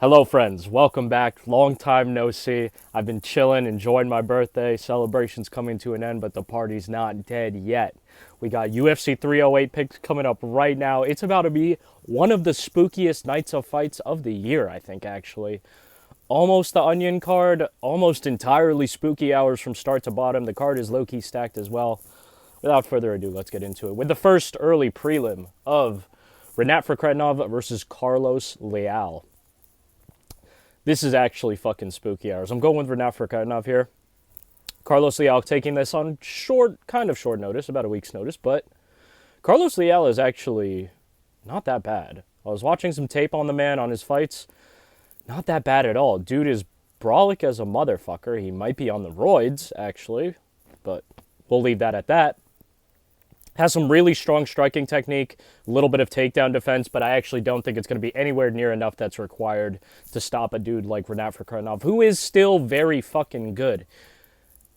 Hello friends, welcome back. Long time no see. I've been chilling, enjoying my birthday. Celebrations coming to an end, but the party's not dead yet. We got UFC 308 picks coming up right now. It's about to be one of the spookiest nights of fights of the year, I think, actually. Almost the Onion card, almost entirely spooky hours from start to bottom. The card is low-key stacked as well. Without further ado, let's get into it with the first early prelim of Rinat Fakhretdinov versus Carlos Leal. This is actually fucking spooky hours. I'm going with Rinat Fakhretdinov here. Carlos Leal taking this on kind of short notice, about a week's notice, but Carlos Leal is actually not that bad. I was watching some tape on the man, on his fights. Not that bad at all. Dude is brolic as a motherfucker. He might be on the roids, actually, but we'll leave that at that. Has some really strong striking technique, a little bit of takedown defense, but I actually don't think it's going to be anywhere near enough that's required to stop a dude like Rinat Fakhretdinov, who is still very fucking good.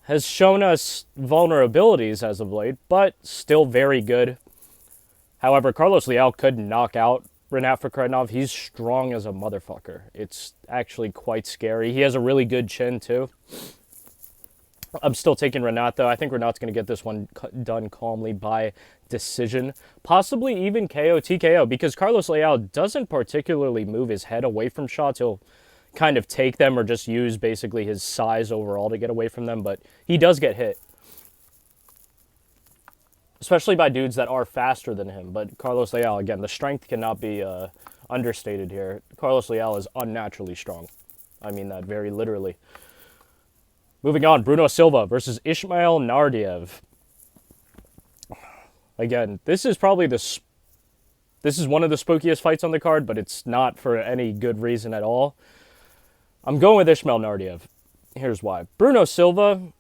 Has shown us vulnerabilities as of late, but still very good. However, Carlos Leal could knock out Rinat Fakhretdinov. He's strong as a motherfucker. It's actually quite scary. He has a really good chin, too. I'm still taking Rinat, though. I think Rinat's going to get this one done calmly by decision. Possibly even KO, TKO, because Carlos Leal doesn't particularly move his head away from shots. He'll kind of take them or just use basically his size overall to get away from them, but he does get hit. Especially by dudes that are faster than him. But Carlos Leal, again, the strength cannot be understated here. Carlos Leal is unnaturally strong. I mean that very literally. Moving on, Bruno Silva versus Ismail Naurdiev. Again, this is probably this is one of the spookiest fights on the card, but it's not for any good reason at all. I'm going with Ismail Naurdiev. Here's why. Bruno Silva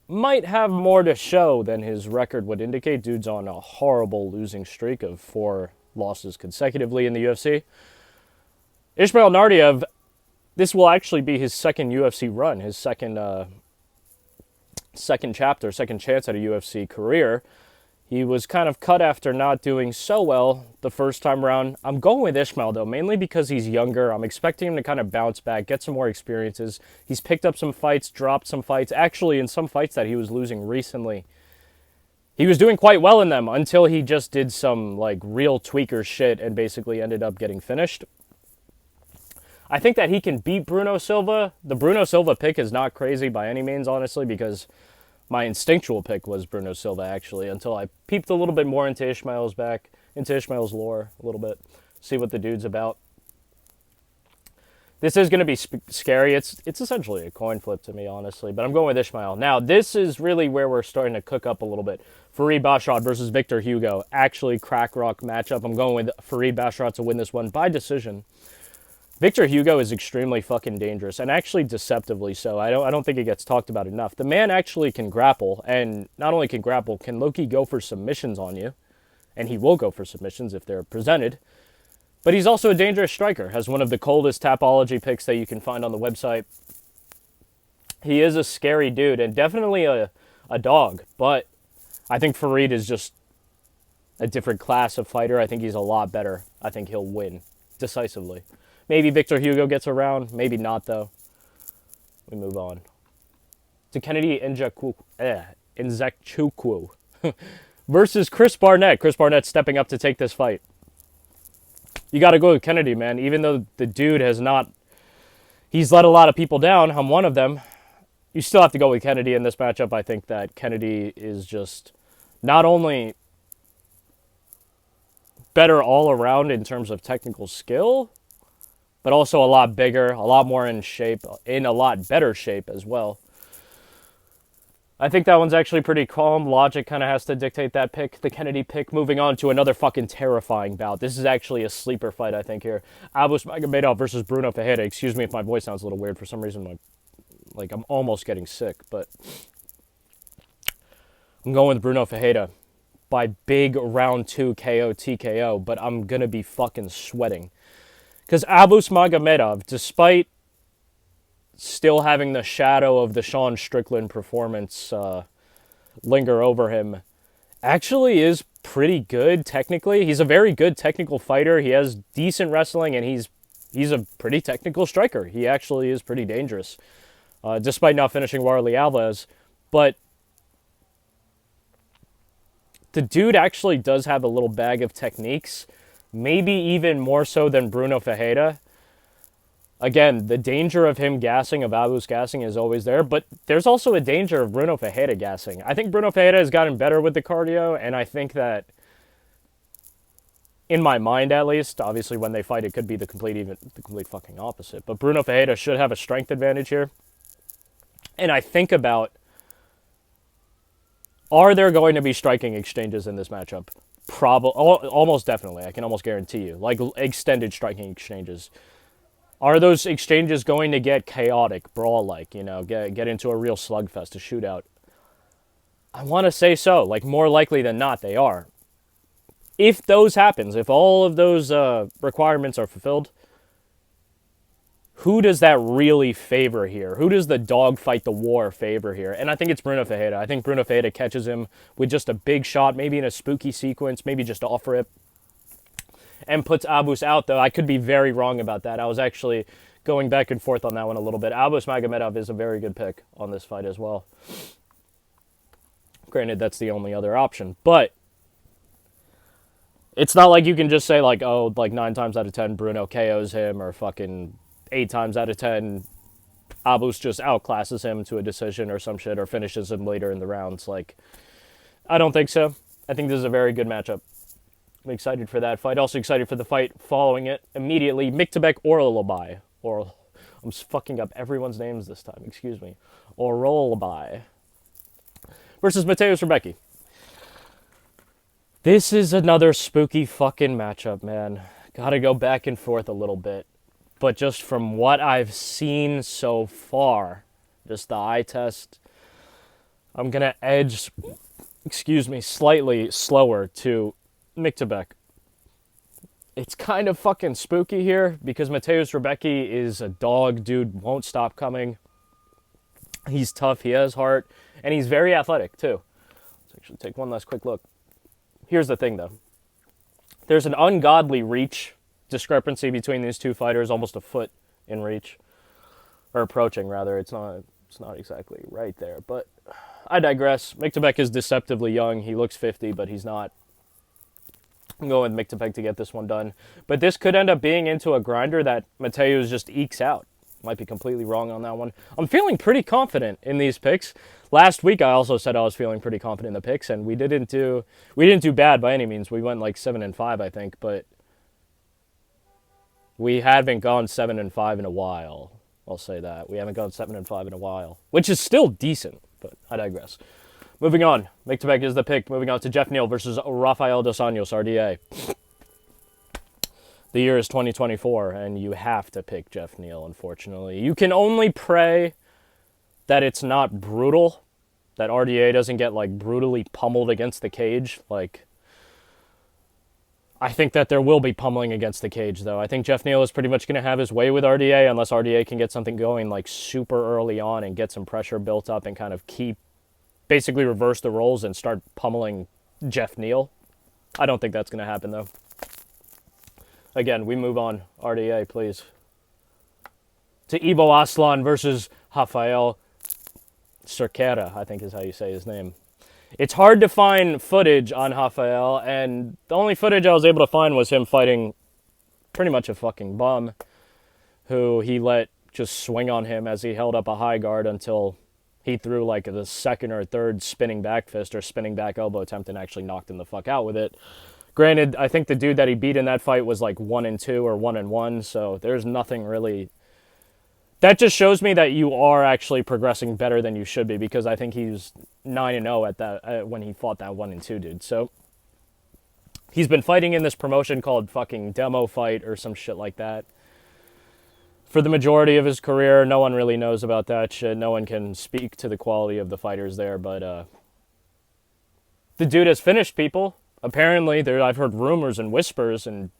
might have more to show than his record would indicate. Dude's on a horrible losing streak of 4 losses consecutively in the UFC. Ismail Naurdiev, this will actually be his second UFC run, his second chapter, second chance at a UFC career. He was kind of cut after not doing so well the first time around. I'm going with Ismail, though, mainly because he's younger. I'm expecting him to kind of bounce back, get some more experiences. He's picked up some fights, dropped some fights. Actually, in some fights that he was losing recently, he was doing quite well in them until he just did some, like, real tweaker shit and basically ended up getting finished. I think that he can beat Bruno Silva. The Bruno Silva pick is not crazy by any means, honestly, because my instinctual pick was Bruno Silva, actually, until I peeped a little bit more into Ismail's lore a little bit, see what the dude's about. This is going to be scary. It's essentially a coin flip to me, honestly, but I'm going with Ismail. Now, this is really where we're starting to cook up a little bit. Farid Basharat versus Victor Hugo. Actually, crack rock matchup. I'm going with Farid Basharat to win this one by decision. Victor Hugo is extremely fucking dangerous, and actually deceptively so. I don't think it gets talked about enough. The man actually can grapple, and not only can grapple, can low-key go for submissions on you, and he will go for submissions if they're presented. But he's also a dangerous striker, has one of the coldest tapology picks that you can find on the website. He is a scary dude, and definitely a dog, but I think Farid is just a different class of fighter. I think he's a lot better. I think he'll win decisively. Maybe Victor Hugo gets around. Maybe not, though. We move on to Kennedy Nzechukwu versus Chris Barnett. Chris Barnett stepping up to take this fight. You got to go with Kennedy, man. Even though the dude has not... He's let a lot of people down. I'm one of them. You still have to go with Kennedy in this matchup. I think that Kennedy is just not only better all around in terms of technical skill, but also a lot bigger, a lot more in shape, in a lot better shape as well. I think that one's actually pretty calm. Logic kind of has to dictate that pick, the Kennedy pick. Moving on to another fucking terrifying bout. This is actually a sleeper fight, I think, here. Magomedov versus Bruno Ferreira. Excuse me if my voice sounds a little weird. For some reason, I'm almost getting sick, but I'm going with Bruno Ferreira by big round 2 KO, TKO, but I'm going to be fucking sweating. Because Magomedov, despite still having the shadow of the Sean Strickland performance linger over him, actually is pretty good technically. He's a very good technical fighter. He has decent wrestling, and he's he's a pretty technical striker. He actually is pretty dangerous, despite not finishing Warley Alves. But the dude actually does have a little bag of techniques, maybe even more so than Bruno Ferreira. Again, the danger of him gassing, of Abus gassing, is always there, but there's also a danger of Bruno Ferreira gassing. I think Bruno Ferreira has gotten better with the cardio, and I think that, in my mind at least, obviously when they fight it could be the complete fucking opposite, but Bruno Ferreira should have a strength advantage here. And I think about, are there going to be striking exchanges in this matchup? Probably, almost definitely. I can almost guarantee you, like extended striking exchanges. Are those exchanges going to get chaotic, brawl-like, you know, get into a real slugfest, a shootout? I want to say so. Like, more likely than not, they are. If those happens, if all of those requirements are fulfilled, who does that really favor here? Who does the dogfight the war favor here? And I think it's Bruno Ferreira. I think Bruno Ferreira catches him with just a big shot, maybe in a spooky sequence, maybe just off rip, and puts Abus out, though. I could be very wrong about that. I was actually going back and forth on that one a little bit. Abus Magomedov is a very good pick on this fight as well. Granted, that's the only other option. But it's not like you can just say, like, oh, like 9 times out of 10, Bruno KOs him, or fucking 8 times out of 10, Abus just outclasses him to a decision or some shit, or finishes him later in the rounds. Like, I don't think so. I think this is a very good matchup. I'm excited for that fight. Also excited for the fight following it immediately. Miktabek Orolabai. I'm fucking up everyone's names this time. Excuse me. Orolabai versus Mateusz Rebecki. This is another spooky fucking matchup, man. Gotta go back and forth a little bit. But just from what I've seen so far, just the eye test, I'm gonna edge, slightly slower to Miktabek. It's kind of fucking spooky here because Mateusz Rebecki is a dog, dude, won't stop coming. He's tough, he has heart, and he's very athletic too. Let's actually take one last quick look. Here's the thing though. There's an ungodly reach discrepancy between these two fighters, almost a foot in reach. Or approaching, rather. It's not exactly right there, but I digress. Miktabek is deceptively young. He looks 50, but he's not. I'm going with Miktabek to get this one done. But this could end up being into a grinder that Mateusz just ekes out. Might be completely wrong on that one. I'm feeling pretty confident in these picks. Last week I also said I was feeling pretty confident in the picks, and we didn't do bad by any means. We went like 7-5, I think, but we haven't gone 7-5 in a while. I'll say that. We haven't gone 7-5 in a while, which is still decent, but I digress. Moving on. Miktabek is the pick. Moving on to Jeff Neal versus Rafael Dos Anjos, RDA. The year is 2024, and you have to pick Jeff Neal, unfortunately. You can only pray that it's not brutal, that RDA doesn't get, like, brutally pummeled against the cage. Like, I think that there will be pummeling against the cage, though. I think Jeff Neal is pretty much going to have his way with RDA, unless RDA can get something going, like, super early on and get some pressure built up and kind of basically reverse the roles and start pummeling Jeff Neal. I don't think that's going to happen, though. Again, we move on. RDA, please. To Ivo Aslan versus Rafael Cerqueira, I think is how you say his name. It's hard to find footage on Rafael, and the only footage I was able to find was him fighting pretty much a fucking bum, who he let just swing on him as he held up a high guard until he threw like the second or third spinning back fist or spinning back elbow attempt and actually knocked him the fuck out with it. Granted, I think the dude that he beat in that fight was like 1-2 or 1-1, so there's nothing really. That just shows me that you are actually progressing better than you should be, because I think he's 9-0 at that when he fought that 1-2 dude. So he's been fighting in this promotion called fucking Demo Fight or some shit like that for the majority of his career. No one really knows about that shit. No one can speak to the quality of the fighters there, but the dude has finished people. Apparently, I've heard rumors and whispers and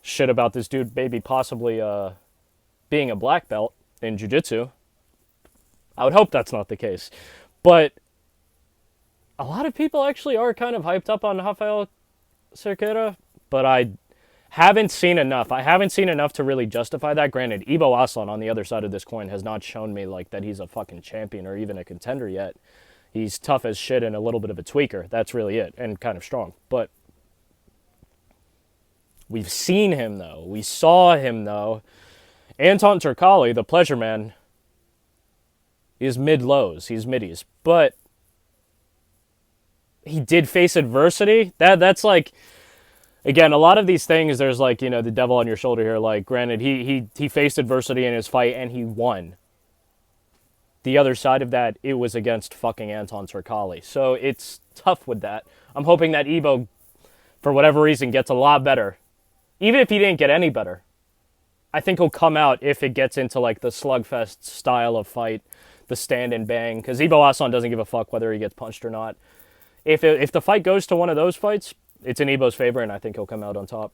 shit about this dude maybe possibly being a black belt in jiu-jitsu. I would hope that's not the case. But a lot of people actually are kind of hyped up on Rafael Cerqueira, but I Haven't seen enough. I haven't seen enough to really justify that. Granted, Ibo Aslan on the other side of this coin has not shown me like that he's a fucking champion or even a contender yet. He's tough as shit and a little bit of a tweaker. That's really it, and kind of strong. But we've seen him though. We saw him though. Anton Turkali, the pleasure man, is mid-lows. He's middies. But he did face adversity. That's like, again, a lot of these things, there's like, you know, the devil on your shoulder here. Like, granted, he faced adversity in his fight and he won. The other side of that, it was against fucking Anton Turkali. So it's tough with that. I'm hoping that Ibo, for whatever reason, gets a lot better. Even if he didn't get any better. I think he'll come out if it gets into like the slugfest style of fight, the stand and bang, because Ibo Aslan doesn't give a fuck whether he gets punched or not. If the fight goes to one of those fights, it's in Ibo's favor, and I think he'll come out on top.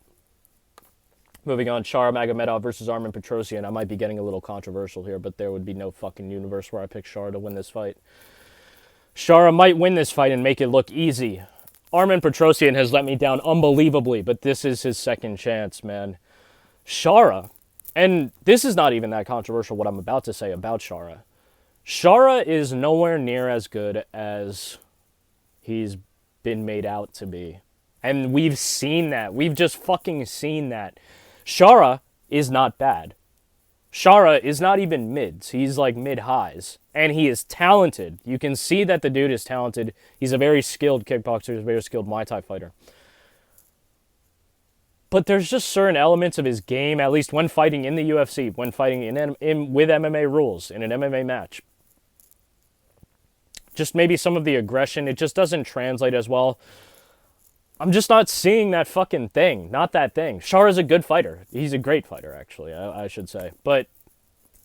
Moving on, Shara Magomedov versus Armen Petrosyan. I might be getting a little controversial here, but there would be no fucking universe where I pick Shara to win this fight. Shara might win this fight and make it look easy. Armen Petrosyan has let me down unbelievably, but this is his second chance, man. Shara, and this is not even that controversial what I'm about to say about Shara. Shara is nowhere near as good as he's been made out to be. And we've seen that. We've just fucking seen that. Shara is not bad. Shara is not even mids. He's like mid-highs. And he is talented. You can see that the dude is talented. He's a very skilled kickboxer. He's a very skilled Muay Thai fighter. But there's just certain elements of his game, at least when fighting in the UFC, when fighting with MMA rules, in an MMA match. Just maybe some of the aggression, it just doesn't translate as well. I'm just not seeing that fucking thing. Not that thing. Shara's a good fighter. He's a great fighter, actually, I should say. But,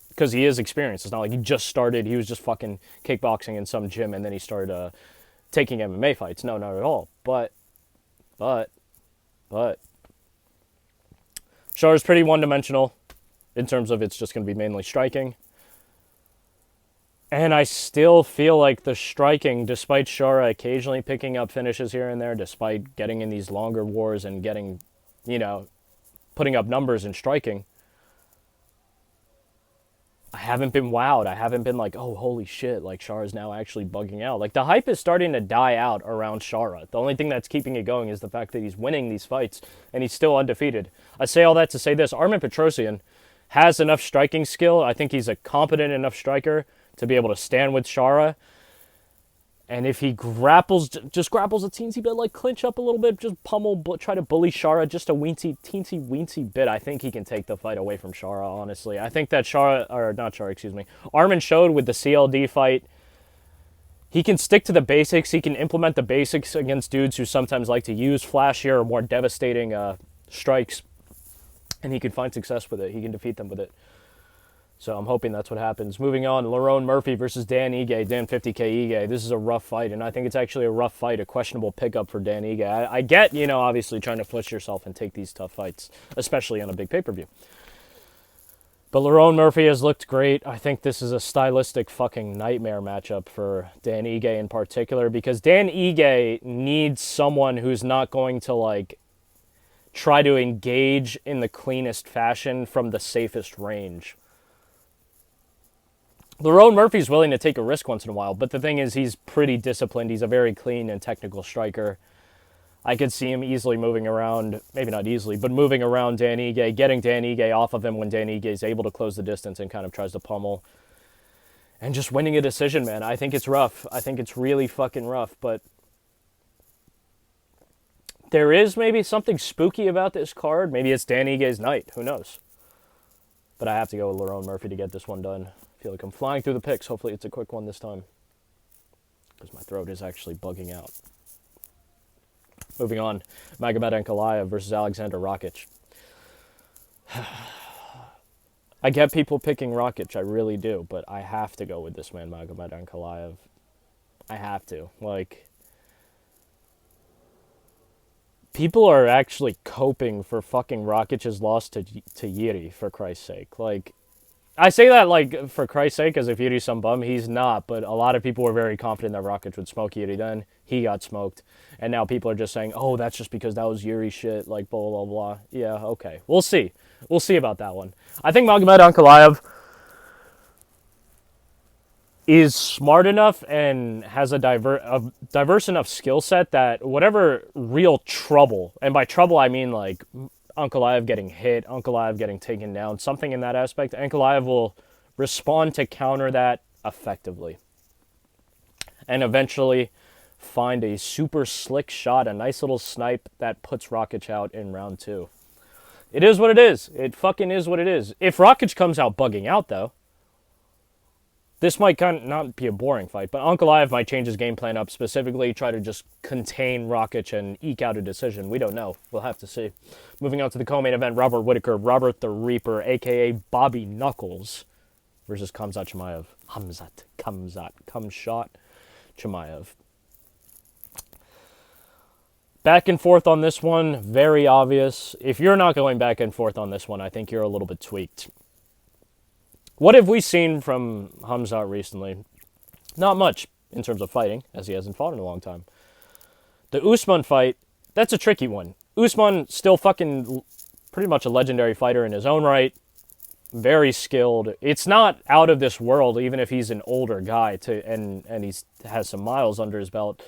because he is experienced. It's not like he just started, he was just fucking kickboxing in some gym and then he started taking MMA fights. No, not at all. But, Shara's pretty one-dimensional in terms of it's just going to be mainly striking. And I still feel like the striking, despite Shara occasionally picking up finishes here and there, despite getting in these longer wars and getting, you know, putting up numbers and striking, I haven't been wowed. I haven't been like, oh, holy shit, like Shara's now actually bugging out. Like the hype is starting to die out around Shara. The only thing that's keeping it going is the fact that he's winning these fights and he's still undefeated. I say all that to say this. Armen Petrosyan has enough striking skill. I think he's a competent enough striker to be able to stand with Shara. And if he just grapples a teensy bit, like clinch up a little bit, just pummel, try to bully Shara just a teensy bit, I think he can take the fight away from Shara, honestly. I think that Armen showed with the CLD fight, he can stick to the basics. He can implement the basics against dudes who sometimes like to use flashier or more devastating strikes. And he can find success with it. He can defeat them with it. So I'm hoping that's what happens. Moving on, Lerone Murphy versus Dan Ige. Dan 50K Ige. This is a rough fight, and I think it's actually a rough fight, a questionable pickup for Dan Ige. I get, you know, obviously trying to push yourself and take these tough fights, especially on a big pay-per-view. But Lerone Murphy has looked great. I think this is a stylistic fucking nightmare matchup for Dan Ige in particular, because Dan Ige needs someone who's not going to, like, try to engage in the cleanest fashion from the safest range. Lerone Murphy's willing to take a risk once in a while, but the thing is he's pretty disciplined. He's a very clean and technical striker. I could see him easily moving around, maybe not easily, but moving around Dan Ige, getting Dan Ige off of him when Dan Ige is able to close the distance and kind of tries to pummel. And just winning a decision, man. I think it's rough. I think it's really fucking rough, but there is maybe something spooky about this card. Maybe it's Dan Ige's night. Who knows? But I have to go with Lerone Murphy to get this one done. I feel like I'm flying through the picks. Hopefully it's a quick one this time, because my throat is actually bugging out. Moving on, Magomedov Ankalaev versus Alexander Rakic. I get people picking Rakic, I really do, but I have to go with this man, Magomedov Ankalaev. I have to. Like, people are actually coping for fucking Rakic's loss to Yuri, for Christ's sake. Like, I say that, like, for Christ's sake, as if Yuri's some bum. He's not, but a lot of people were very confident that Rakic would smoke Yuri then. He got smoked. And now people are just saying, oh, that's just because that was Yuri shit, like, blah, blah, blah. Yeah, okay. We'll see. We'll see about that one. I think Magomedov Ankalaev is smart enough and has a diverse enough skill set that whatever real trouble, and by trouble I mean like Ankalaev getting hit, Ankalaev getting taken down, something in that aspect, Ankalaev will respond to counter that effectively. And eventually find a super slick shot, a nice little snipe that puts Rakic out in round 2. It is what it is. It fucking is what it is. If Rakic comes out bugging out, though, this might kind of not be a boring fight, but Ankalaev might change his game plan up, specifically try to just contain Rakic and eke out a decision. We don't know. We'll have to see. Moving on to the co-main event, Robert Whittaker, Robert the Reaper, a.k.a. Bobby Knuckles, versus Khamzat Chimaev. Back and forth on this one, very obvious. If you're not going back and forth on this one, I think you're a little bit tweaked. What have we seen from Khamzat recently? Not much in terms of fighting, as he hasn't fought in a long time. The Usman fight, that's a tricky one. Usman, still fucking pretty much a legendary fighter in his own right. Very skilled. It's not out of this world, even if he's an older guy and he has some miles under his belt,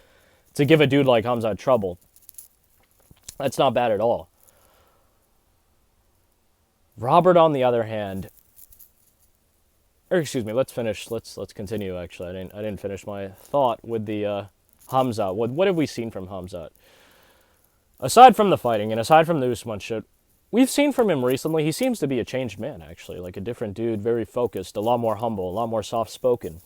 to give a dude like Khamzat trouble. That's not bad at all. Robert, on the other hand, or excuse me, let's continue. Actually, I didn't finish my thought with the Khamzat. What have we seen from Khamzat? Aside from the fighting and aside from the Usman shit, we've seen from him recently, he seems to be a changed man, actually. Like a different dude, very focused, a lot more humble, a lot more soft-spoken.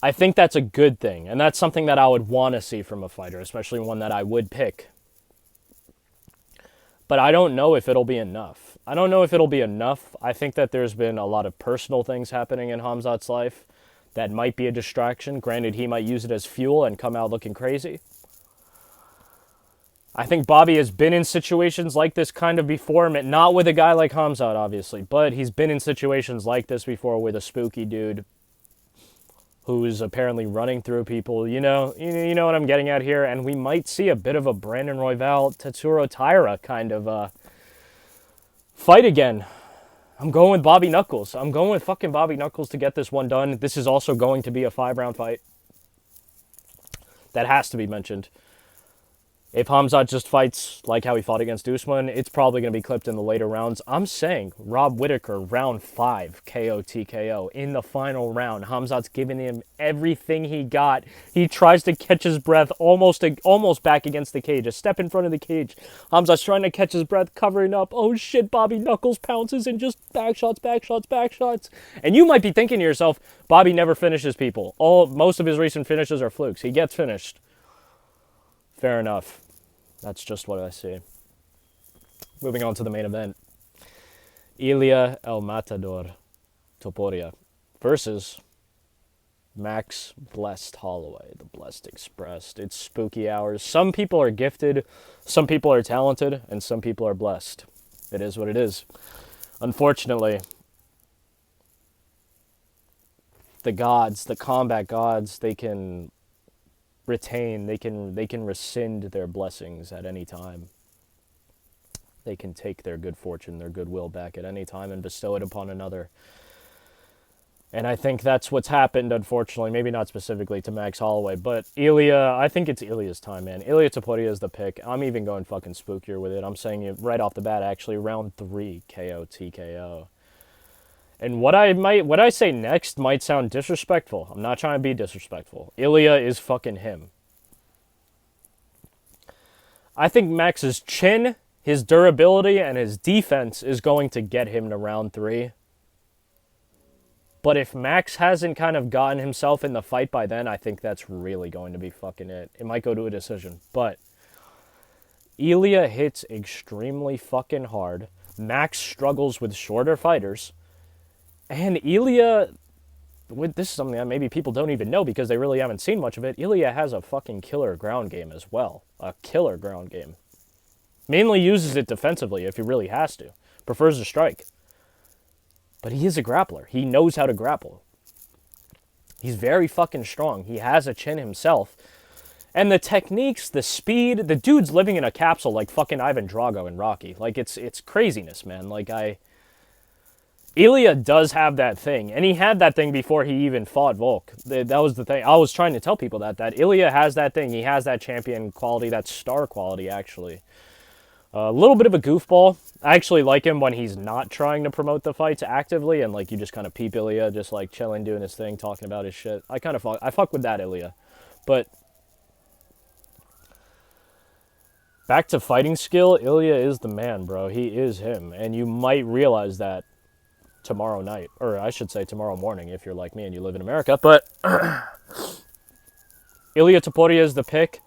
I think that's a good thing, and that's something that I would want to see from a fighter, especially one that I would pick. But I don't know if it'll be enough. I think that there's been a lot of personal things happening in Khamzat's life that might be a distraction. Granted, he might use it as fuel and come out looking crazy. I think Bobby has been in situations like this kind of before, not with a guy like Khamzat, obviously, but he's been in situations like this before with a spooky dude who's apparently running through people. You know what I'm getting at here, and we might see a bit of a Brandon Royval, Tatsuro Taira kind of fight again. I'm going with Bobby Knuckles. I'm going with fucking Bobby Knuckles to get this one done. This is also going to be a 5-round fight. That has to be mentioned. If Khamzat just fights like how he fought against Usman, it's probably going to be clipped in the later rounds. I'm saying Rob Whittaker, round 5, KO TKO. In the final round, Khamzat's giving him everything he got. He tries to catch his breath almost back against the cage, a step in front of the cage. Khamzat's trying to catch his breath, covering up. Oh shit, Bobby Knuckles pounces and just backshots. And you might be thinking to yourself, Bobby never finishes people. Most of his recent finishes are flukes. He gets finished. Fair enough. That's just what I see. Moving on to the main event. Ilia El Matador Topuria versus Max Blessed Holloway, the Blessed Expressed. It's spooky hours. Some people are gifted, some people are talented, and some people are blessed. It is what it is. Unfortunately, the gods, the combat gods, they can retain, they can rescind their blessings at any time. They can take their good fortune, their goodwill back at any time and bestow it upon another. And I think that's what's happened, unfortunately. Maybe not specifically to Max Holloway, but Ilia, I think it's Ilia's time, man. Ilia Topuria is the pick. I'm even going fucking spookier with it. I'm saying it right off the bat, actually, round 3, KO TKO. And what I say next might sound disrespectful. I'm not trying to be disrespectful. Ilia is fucking him. I think Max's chin, his durability, and his defense is going to get him to round 3. But if Max hasn't kind of gotten himself in the fight by then, I think that's really going to be fucking it. It might go to a decision. But Ilia hits extremely fucking hard. Max struggles with shorter fighters. And Ilia, this is something that maybe people don't even know because they really haven't seen much of it. Ilia has a fucking killer ground game as well. A killer ground game. Mainly uses it defensively if he really has to. Prefers to strike. But he is a grappler. He knows how to grapple. He's very fucking strong. He has a chin himself. And the techniques, the speed, the dude's living in a capsule like fucking Ivan Drago in Rocky. Like, it's craziness, man. Like, Ilya does have that thing. And he had that thing before he even fought Volk. That was the thing. I was trying to tell people that Ilya has that thing. He has that champion quality, that star quality, actually. A little bit of a goofball. I actually like him when he's not trying to promote the fights actively, and like you just kind of peep Ilya, just like chilling, doing his thing, talking about his shit. I fuck with that Ilya. But back to fighting skill, Ilya is the man, bro. He is him, and you might realize that tomorrow night, or I should say tomorrow morning if you're like me and you live in America. But Ilya Topuria is the pick.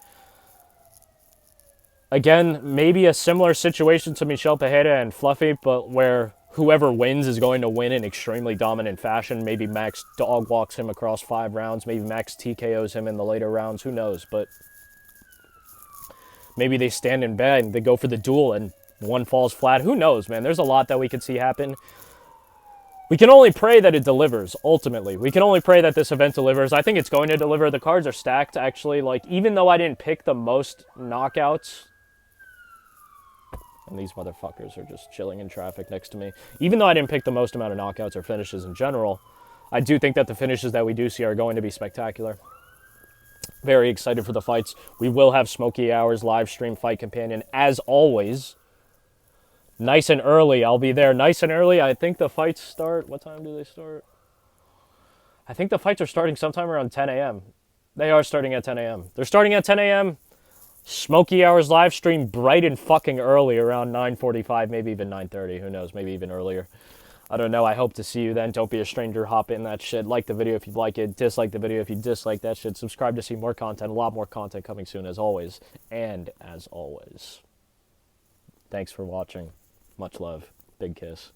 Again, maybe a similar situation to Michel Pereira and Fluffy, but where whoever wins is going to win in extremely dominant fashion. Maybe Max dog walks him across 5 rounds. Maybe Max TKOs him in the later rounds. Who knows? But maybe they stand in bed and they go for the duel and one falls flat. Who knows, man? There's a lot that we could see happen. We can only pray that it delivers, ultimately. We can only pray that this event delivers. I think it's going to deliver. The cards are stacked, actually. Like, even though I didn't pick the most knockouts... And these motherfuckers are just chilling in traffic next to me. Even though I didn't pick the most amount of knockouts or finishes in general, I do think that the finishes that we do see are going to be spectacular. Very excited for the fights. We will have Smoky Hours live stream fight companion, as always. Nice and early. I'll be there nice and early. I think the fights start... What time do they start? I think the fights are starting sometime around 10 a.m. They are starting at 10 a.m. They're starting at 10 a.m., Smoky Hours live stream bright and fucking early, around 9:45, maybe even 9:30. Who knows? Maybe even earlier. I don't know. I hope to see you then. Don't be a stranger. Hop in that shit. Like the video if you like it. Dislike the video if you dislike that shit. Subscribe to see more content. A lot more content coming soon, as always. And as always, thanks for watching. Much love. Big kiss.